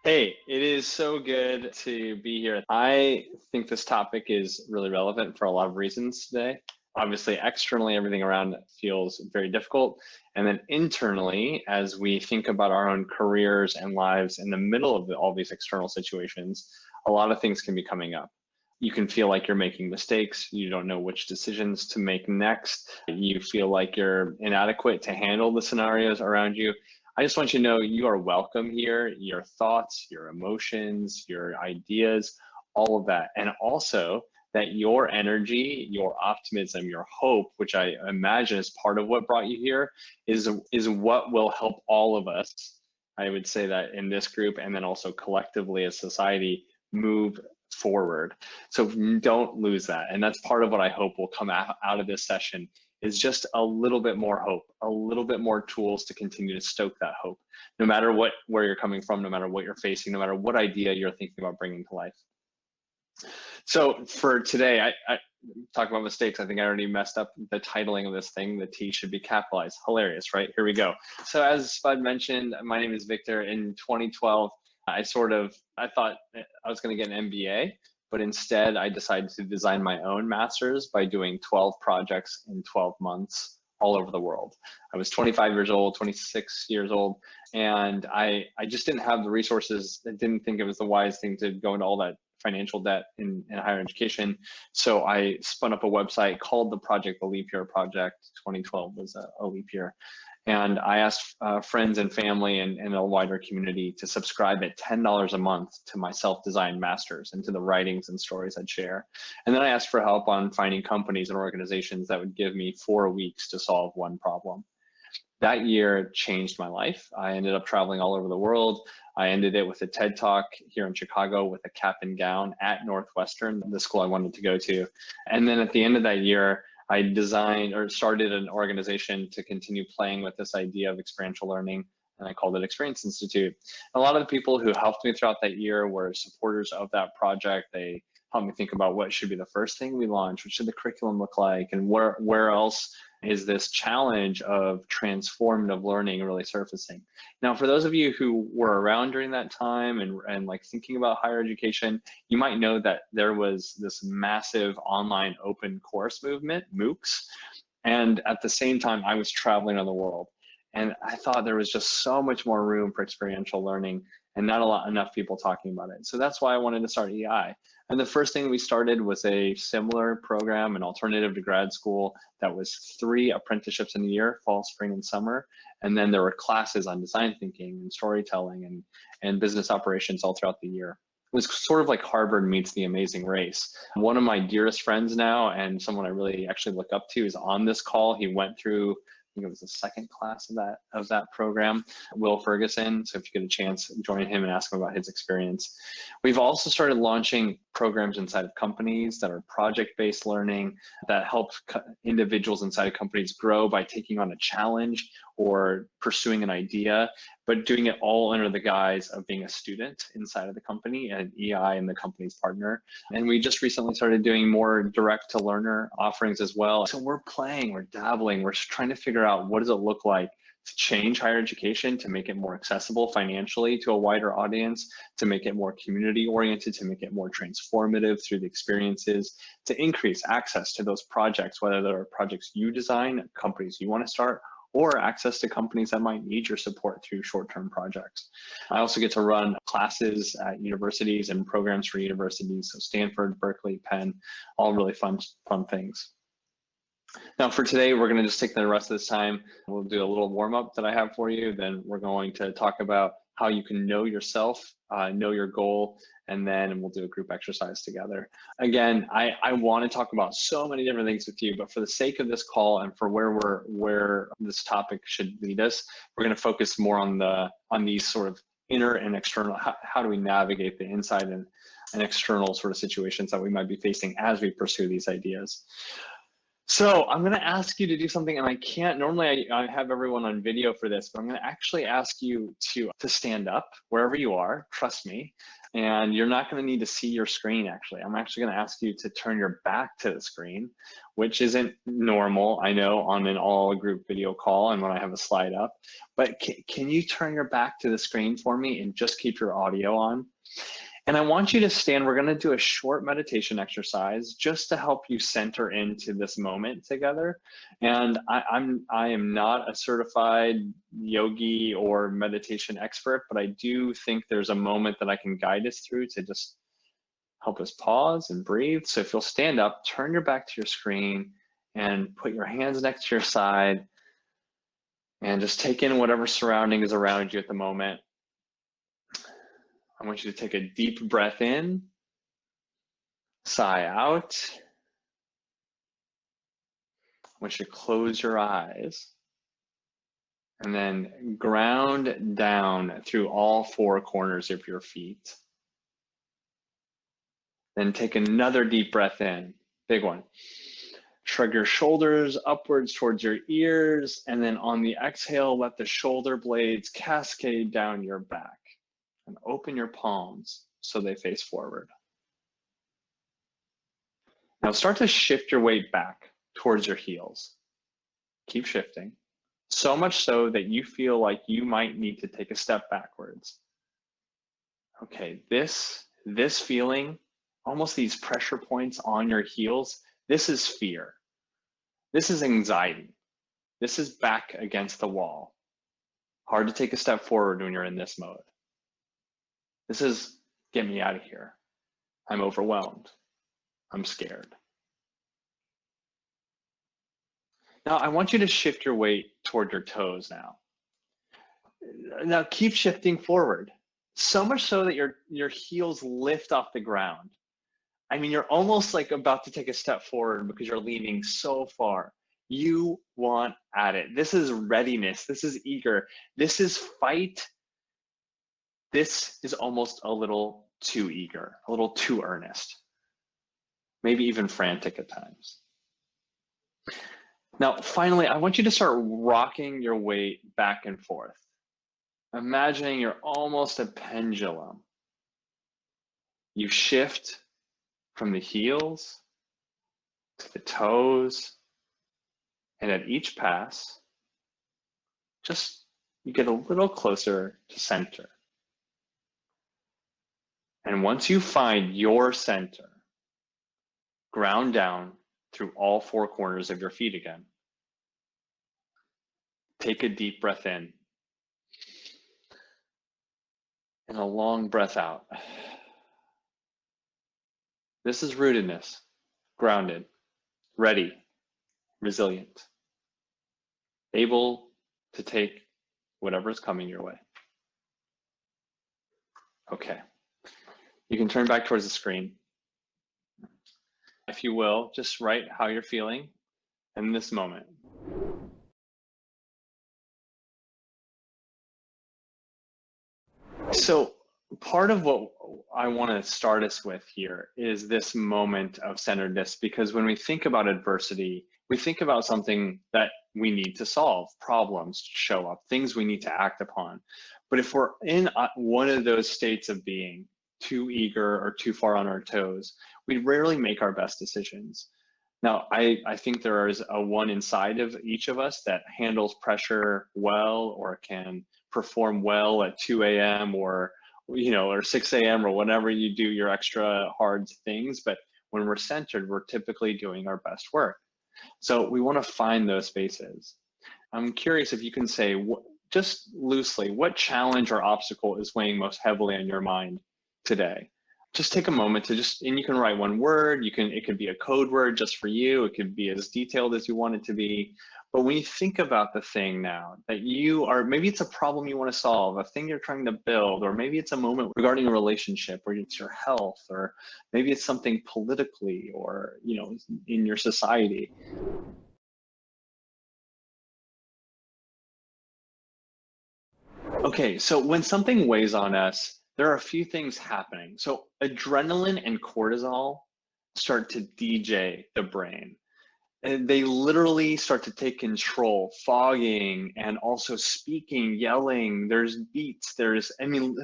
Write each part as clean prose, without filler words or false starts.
Hey, it is so good to be here. I think this topic is really relevant for a lot of reasons today. Obviously, externally, everything around feels very difficult. And then internally, as we think about our own careers and lives in the middle of all these external situations, a lot of things can be coming up. You can feel like you're making mistakes. You don't know which decisions to make next. You feel like you're inadequate to handle the scenarios around you. I just want you to know you are welcome here. Your thoughts, your emotions, your ideas, all of that. And also that your energy, your optimism, your hope, which I imagine is part of what brought you here, is what will help all of us. I would say that in this group and then also collectively as society move forward. So don't lose that. And that's part of what I hope will come out of this session is just a little bit more hope, a little bit more tools to continue to stoke that hope, no matter where you're coming from, no matter what you're facing, no matter what idea you're thinking about bringing to life. So for today, I talk about mistakes. I think I already messed up the titling of this thing. The T should be capitalized. Hilarious, right? Here we go. So as Spud mentioned, my name is Victor. In 2012, I thought I was going to get an MBA, but instead I decided to design my own master's by doing 12 projects in 12 months all over the world. I was 25 years old, 26 years old, and I just didn't have the resources. I didn't think it was the wise thing to go into all that financial debt in higher education. So I spun up a website called the Project, the Leap Year Project. 2012 was a leap year. And I asked friends and family and a wider community to subscribe at $10 a month to my self-designed masters and to the writings and stories I'd share. And then I asked for help on finding companies and organizations that would give me 4 weeks to solve one problem. That year changed my life. I ended up traveling all over the world. I ended it with a TED Talk here in Chicago with a cap and gown at Northwestern, the school I wanted to go to. And then at the end of that year, I designed or started an organization to continue playing with this idea of experiential learning, and I called it Experience Institute. A lot of the people who helped me throughout that year were supporters of that project. They helped me think about what should be the first thing we launch, what should the curriculum look like, and where else is this challenge of transformative learning really surfacing. Now, for those of you who were around during that time and like thinking about higher education, you might know that there was this massive online open course movement, MOOCs, and at the same time, I was traveling around the world. And I thought there was just so much more room for experiential learning and not enough people talking about it. So that's why I wanted to start EI. And the first thing we started was a similar program, an alternative to grad school that was 3 apprenticeships in a year, fall, spring, and summer. And then there were classes on design thinking and storytelling and business operations all throughout the year. It was sort of like Harvard meets The Amazing Race. One of my dearest friends now, and someone I really actually look up to, is on this call. He went through, I think it was the second class of that program, Will Ferguson. So if you get a chance, join him and ask him about his experience. We've also started launching programs inside of companies that are project-based learning that help individuals inside of companies grow by taking on a challenge or pursuing an idea, but doing it all under the guise of being a student inside of the company and EI and the company's partner. And we just recently started doing more direct to learner offerings as well. So we're playing, we're dabbling, we're trying to figure out what does it look like to change higher education, to make it more accessible financially to a wider audience, to make it more community oriented, to make it more transformative through the experiences, to increase access to those projects, whether they're projects you design, companies you want to start, or access to companies that might need your support through short-term projects. I also get to run classes at universities and programs for universities, so Stanford, Berkeley, Penn, all really fun things. Now for today, we're going to just take the rest of this time. We'll do a little warm-up that I have for you. Then we're going to talk about how you can know yourself, know your goal, and then we'll do a group exercise together. Again, I want to talk about so many different things with you, but for the sake of this call and for where this topic should lead us, we're going to focus more on these sort of inner and external. How do we navigate the inside and external sort of situations that we might be facing as we pursue these ideas? So I'm going to ask you to do something, and I can't, normally I have everyone on video for this, but I'm going to actually ask you to stand up wherever you are, trust me. And you're not going to need to see your screen, actually. I'm actually going to ask you to turn your back to the screen, which isn't normal, I know, on an all group video call and when I have a slide up. But can you turn your back to the screen for me and just keep your audio on? And I want you to stand. We're going to do a short meditation exercise just to help you center into this moment together. And I am not a certified yogi or meditation expert, but I do think there's a moment that I can guide us through to just help us pause and breathe. So if you'll stand up, turn your back to your screen and put your hands next to your side and just take in whatever surrounding is around you at the moment. I want you to take a deep breath in, sigh out. I want you to close your eyes and then ground down through all four corners of your feet. Then take another deep breath in, big one. Shrug your shoulders upwards towards your ears, and then on the exhale, let the shoulder blades cascade down your back. And open your palms so they face forward. Now start to shift your weight back towards your heels. Keep shifting, so much so that you feel like you might need to take a step backwards. Okay, this feeling, almost these pressure points on your heels, this is fear. This is anxiety. This is back against the wall. Hard to take a step forward when you're in this mode. This is, get me out of here. I'm overwhelmed. I'm scared. Now, I want you to shift your weight toward your toes now. Now, keep shifting forward. So much so that your heels lift off the ground. I mean, you're almost like about to take a step forward because you're leaning so far. You want at it. This is readiness. This is eager. This is fight. This is almost a little too eager, a little too earnest, maybe even frantic at times. Now, finally, I want you to start rocking your weight back and forth, imagining you're almost a pendulum. You shift from the heels to the toes, and at each pass, just you get a little closer to center. And once you find your center, ground down through all four corners of your feet again. Take a deep breath in and a long breath out. This is rootedness, grounded, ready, resilient, able to take whatever is coming your way. Okay. You can turn back towards the screen. If you will, just write how you're feeling in this moment. So part of what I want to start us with here is this moment of centeredness, because when we think about adversity, we think about something that we need to solve, problems show up, things we need to act upon. But if we're in one of those states of being, too eager or too far on our toes, we rarely make our best decisions. Now, I think there is a one inside of each of us that handles pressure well, or can perform well at 2 a.m. or 6 a.m. or whenever you do your extra hard things. But when we're centered, we're typically doing our best work. So we want to find those spaces. I'm curious if you can say, just loosely, what challenge or obstacle is weighing most heavily on your mind today? Just take a moment to and you can write one word. It could be a code word just for you. It could be as detailed as you want it to be. But when you think about the thing now that maybe it's a problem you want to solve, a thing you're trying to build, or maybe it's a moment regarding a relationship, or it's your health, or maybe it's something politically, or, in your society. Okay, so when something weighs on us, there are a few things happening. So adrenaline and cortisol start to DJ the brain. And they literally start to take control, fogging, and also speaking, yelling. There's beats,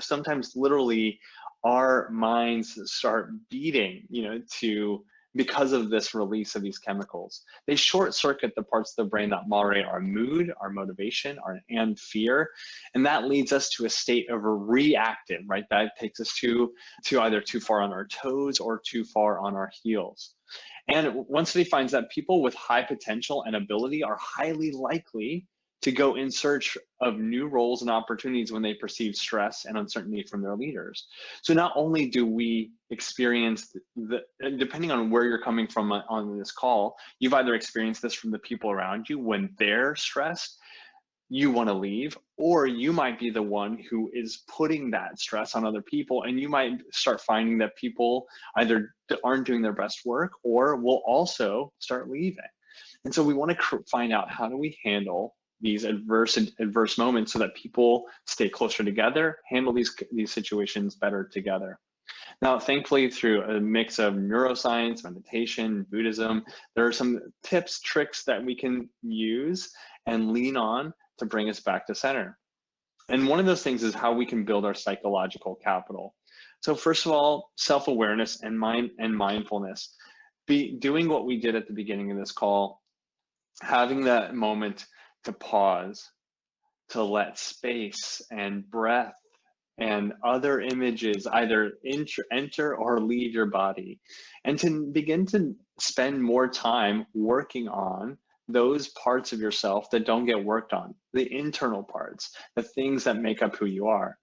sometimes literally our minds start beating, because of this release of these chemicals. They short circuit the parts of the brain that moderate our mood, our motivation, and fear. And that leads us to a state of reactive, right? That takes us to either too far on our toes or too far on our heels. And one study finds that people with high potential and ability are highly likely to go in search of new roles and opportunities when they perceive stress and uncertainty from their leaders. So not only do we experience depending on where you're coming from on this call, you've either experienced this from the people around you when they're stressed, you want to leave, or you might be the one who is putting that stress on other people, and you might start finding that people either aren't doing their best work or will also start leaving. And so we want to find out, how do we handle these adverse moments so that people stay closer together, handle these situations better together. Now, thankfully, through a mix of neuroscience, meditation, Buddhism, there are some tips, tricks that we can use and lean on to bring us back to center. And one of those things is how we can build our psychological capital. So first of all, self-awareness and mindfulness. Doing what we did at the beginning of this call, having that moment to pause, to let space and breath and other images either enter or leave your body, and to begin to spend more time working on those parts of yourself that don't get worked on, the internal parts, the things that make up who you are.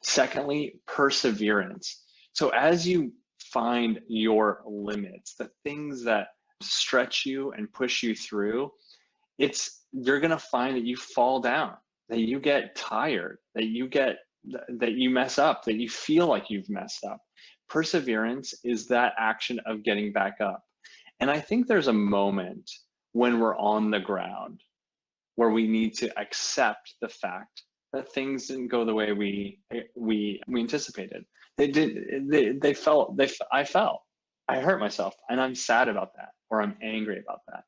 Secondly, perseverance. So as you find your limits, the things that stretch you and push you through, you're going to find that you fall down, that you get tired, that you mess up, that you feel like you've messed up. Perseverance is that action of getting back up. And I think there's a moment when we're on the ground where we need to accept the fact that things didn't go the way we anticipated. I fell. I hurt myself, and I'm sad about that, or I'm angry about that.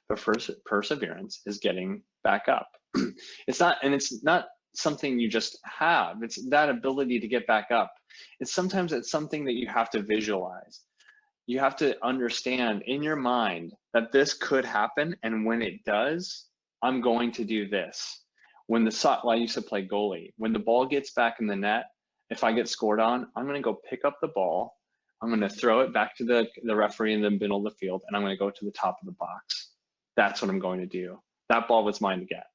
But first, perseverance is getting back up. It's not something you just have. It's that ability to get back up. It's something that you have to visualize. You have to understand in your mind that this could happen, and when it does, I'm going to do this. I used to play goalie. When the ball gets back in the net, if I get scored on, I'm going to go pick up the ball. I'm going to throw it back to the referee in the middle of the field, and I'm going to go to the top of the box. That's what I'm going to do. That ball was mine to get.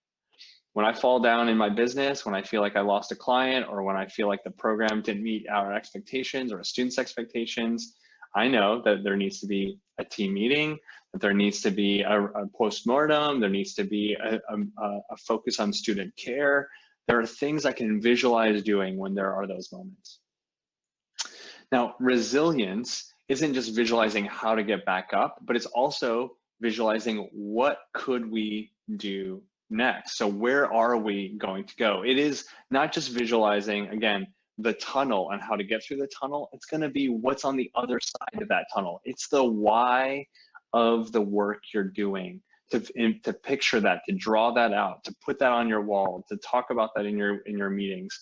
When I fall down in my business, when I feel like I lost a client, or when I feel like the program didn't meet our expectations or a student's expectations, I know that there needs to be a team meeting, that there needs to be a postmortem, there needs to be a focus on student care. There are things I can visualize doing when there are those moments. Now, resilience isn't just visualizing how to get back up, but it's also visualizing what could we do next. So where are we going to go? It is not just visualizing, again, the tunnel and how to get through the tunnel. It's going to be what's on the other side of that tunnel. It's the why of the work you're doing, to picture that, to draw that out, to put that on your wall, to talk about that in your meetings.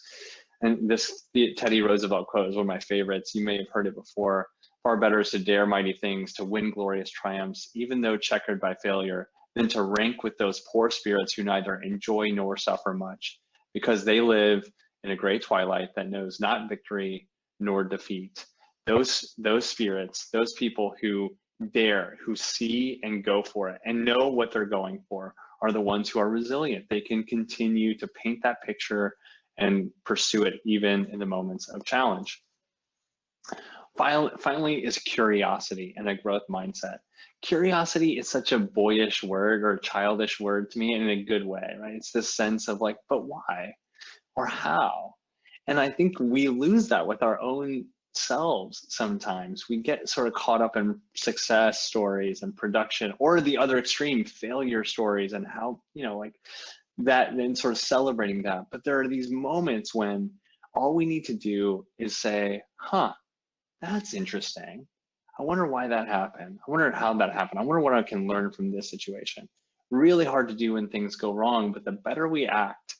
And the Teddy Roosevelt quote is one of my favorites. You may have heard it before. Far better is to dare mighty things, to win glorious triumphs, even though checkered by failure, than to rank with those poor spirits who neither enjoy nor suffer much, because they live in a great twilight that knows not victory nor defeat. Those spirits, those people who dare, who see and go for it and know what they're going for, are the ones who are resilient. They can continue to paint that picture and pursue it even in the moments of challenge. Finally is curiosity and a growth mindset. Curiosity is such a boyish word or childish word to me, in a good way, right? It's this sense of like, but why or how? And I think we lose that with our own selves sometimes. We get sort of caught up in success stories and production, or the other extreme, failure stories, and how, like that, and sort of celebrating that. But there are these moments when all we need to do is say, that's interesting. I wonder why that happened. I wonder how that happened. I wonder what I can learn from this situation. Really hard to do when things go wrong, but the better we act,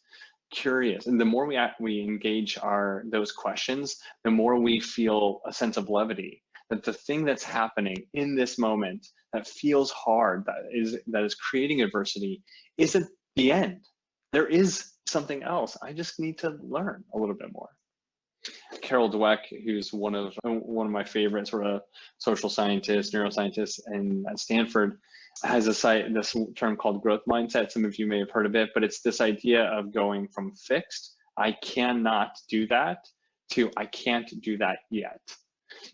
curious, and the more we engage those questions, the more we feel a sense of levity, that the thing that's happening in this moment that feels hard, that is creating adversity, isn't the end. There is something else. I just need to learn a little bit more. Carol Dweck, who's one of my favorite sort of social scientists, neuroscientists, and at Stanford, has this term called growth mindset. Some of you may have heard of it, but it's this idea of going from fixed, I cannot do that, to I can't do that yet.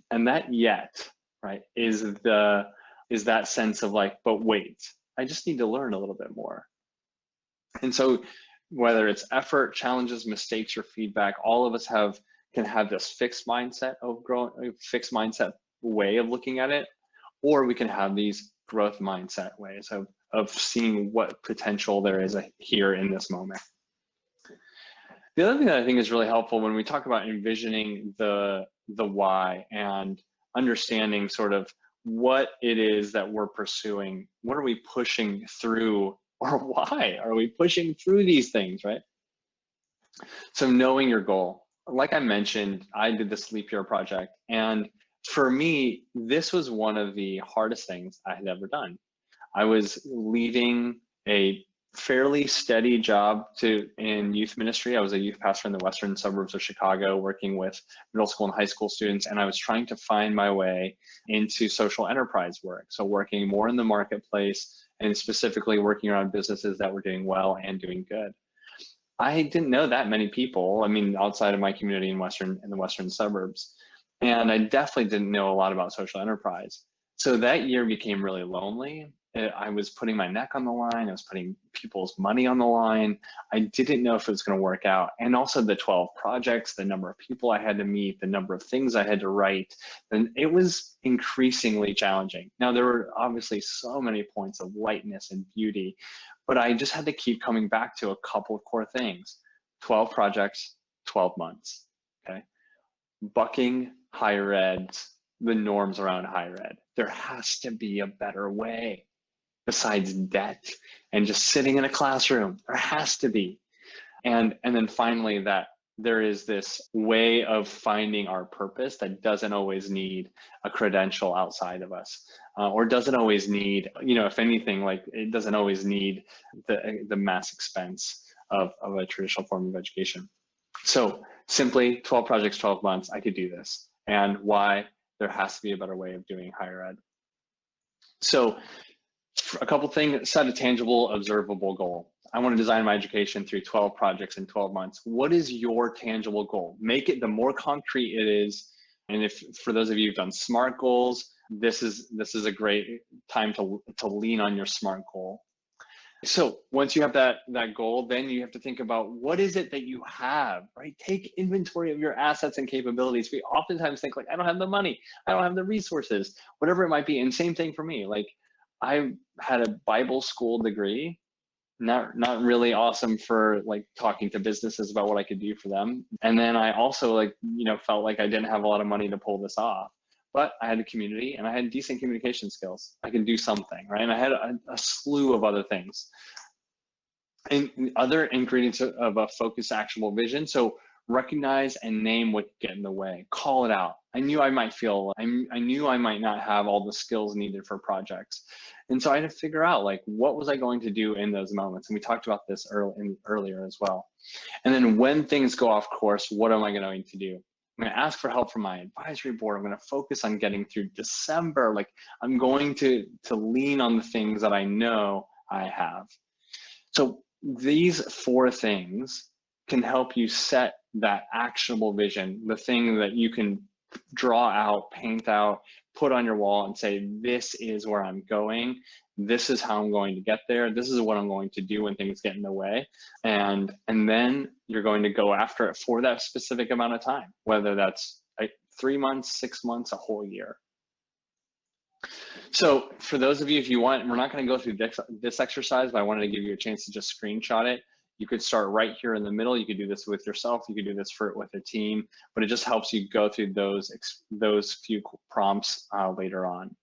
And that yet, right, is that sense of like, but wait, I just need to learn a little bit more. And so whether it's effort, challenges, mistakes, or feedback, all of us can have this fixed mindset of growing, fixed mindset way of looking at it, or we can have these growth mindset ways of seeing what potential there is here in this moment. The other thing that I think is really helpful when we talk about envisioning the why and understanding sort of what it is that we're pursuing, what are we pushing through, or why are we pushing through these things, right? So knowing your goal. Like I mentioned, I did the Sleep Year project, and for me, this was one of the hardest things I had ever done. I was leaving a fairly steady job in youth ministry. I was a youth pastor in the western suburbs of Chicago, working with middle school and high school students, and I was trying to find my way into social enterprise work. So working more in the marketplace and specifically working around businesses that were doing well and doing good. I didn't know that many people, I mean, outside of my community in the western suburbs. And I definitely didn't know a lot about social enterprise. So that year became really lonely. I was putting my neck on the line. I was putting people's money on the line. I didn't know if it was going to work out. And also the 12 projects, the number of people I had to meet, the number of things I had to write, and it was increasingly challenging. Now, there were obviously so many points of lightness and beauty, but I just had to keep coming back to a couple of core things. 12 projects, 12 months, okay? Bucking higher ed, the norms around higher ed. There has to be a better way besides debt and just sitting in a classroom. There has to be. And then finally, that there is this way of finding our purpose that doesn't always need a credential outside of us, or doesn't always need, if anything, like it doesn't always need the mass expense of a traditional form of education. So simply 12 projects, 12 months, I could do this. And why? There has to be a better way of doing higher ed. So a couple things: set a tangible, observable goal. I want to design my education through 12 projects in 12 months. What is your tangible goal? Make it, the more concrete it is. And if, for those of you who've done SMART goals, this is a great time to lean on your SMART goal. So once you have that goal, then you have to think about what is it that you have, right? Take inventory of your assets and capabilities. We oftentimes think like, I don't have the money, I don't have the resources, whatever it might be. And same thing for me. Like, I had a Bible school degree, not really awesome for like talking to businesses about what I could do for them. And then I also felt like I didn't have a lot of money to pull this off. But I had a community and I had decent communication skills. I can do something, right? And I had a slew of other things. And other ingredients of a focused, actionable vision. So recognize and name what get in the way. Call it out. I knew I might not have all the skills needed for projects. And so I had to figure out like, what was I going to do in those moments? And we talked about this earlier as well. And then when things go off course, what am I going to do? I'm going to ask for help from my advisory board. I'm going to focus on getting through December. Like, I'm going to lean on the things that I know I have. So these 4 things can help you set that actionable vision, the thing that you can draw out, paint out, put on your wall and say, this is where I'm going. This is how I'm going to get there. This is what I'm going to do when things get in the way. And then you're going to go after it for that specific amount of time, whether that's 3 months, 6 months, a whole year. So for those of you, if you want, we're not going to go through this exercise, but I wanted to give you a chance to just screenshot it. You could start right here in the middle. You could do this with yourself. You could do this with a team, but it just helps you go through those few prompts later on.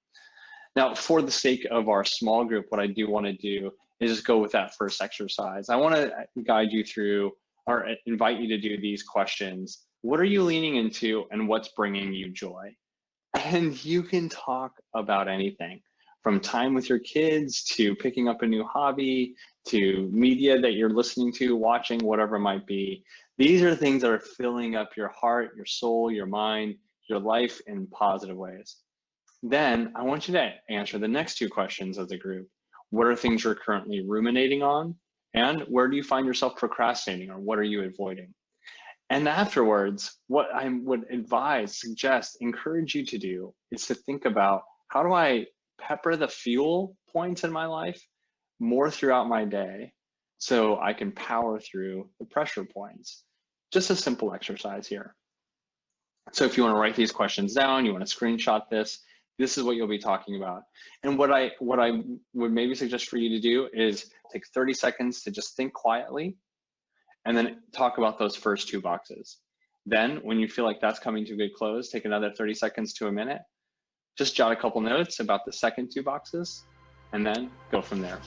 Now, for the sake of our small group, what I do want to do is just go with that first exercise. I want to guide you through or invite you to do these questions. What are you leaning into and what's bringing you joy? And you can talk about anything from time with your kids to picking up a new hobby to media that you're listening to, watching, whatever it might be. These are things that are filling up your heart, your soul, your mind, your life in positive ways. Then I want you to answer the next two questions as a group. What are things you're currently ruminating on? And where do you find yourself procrastinating, or what are you avoiding? And afterwards, what I would advise, suggest, encourage you to do is to think about, how do I pepper the fuel points in my life more throughout my day so I can power through the pressure points? Just a simple exercise here. So if you want to write these questions down, you want to screenshot this is what you'll be talking about. And what I would maybe suggest for you to do is take 30 seconds to just think quietly and then talk about those first two boxes. Then when you feel like that's coming to a good close, take another 30 seconds to a minute, just jot a couple notes about the second two boxes, and then go from there.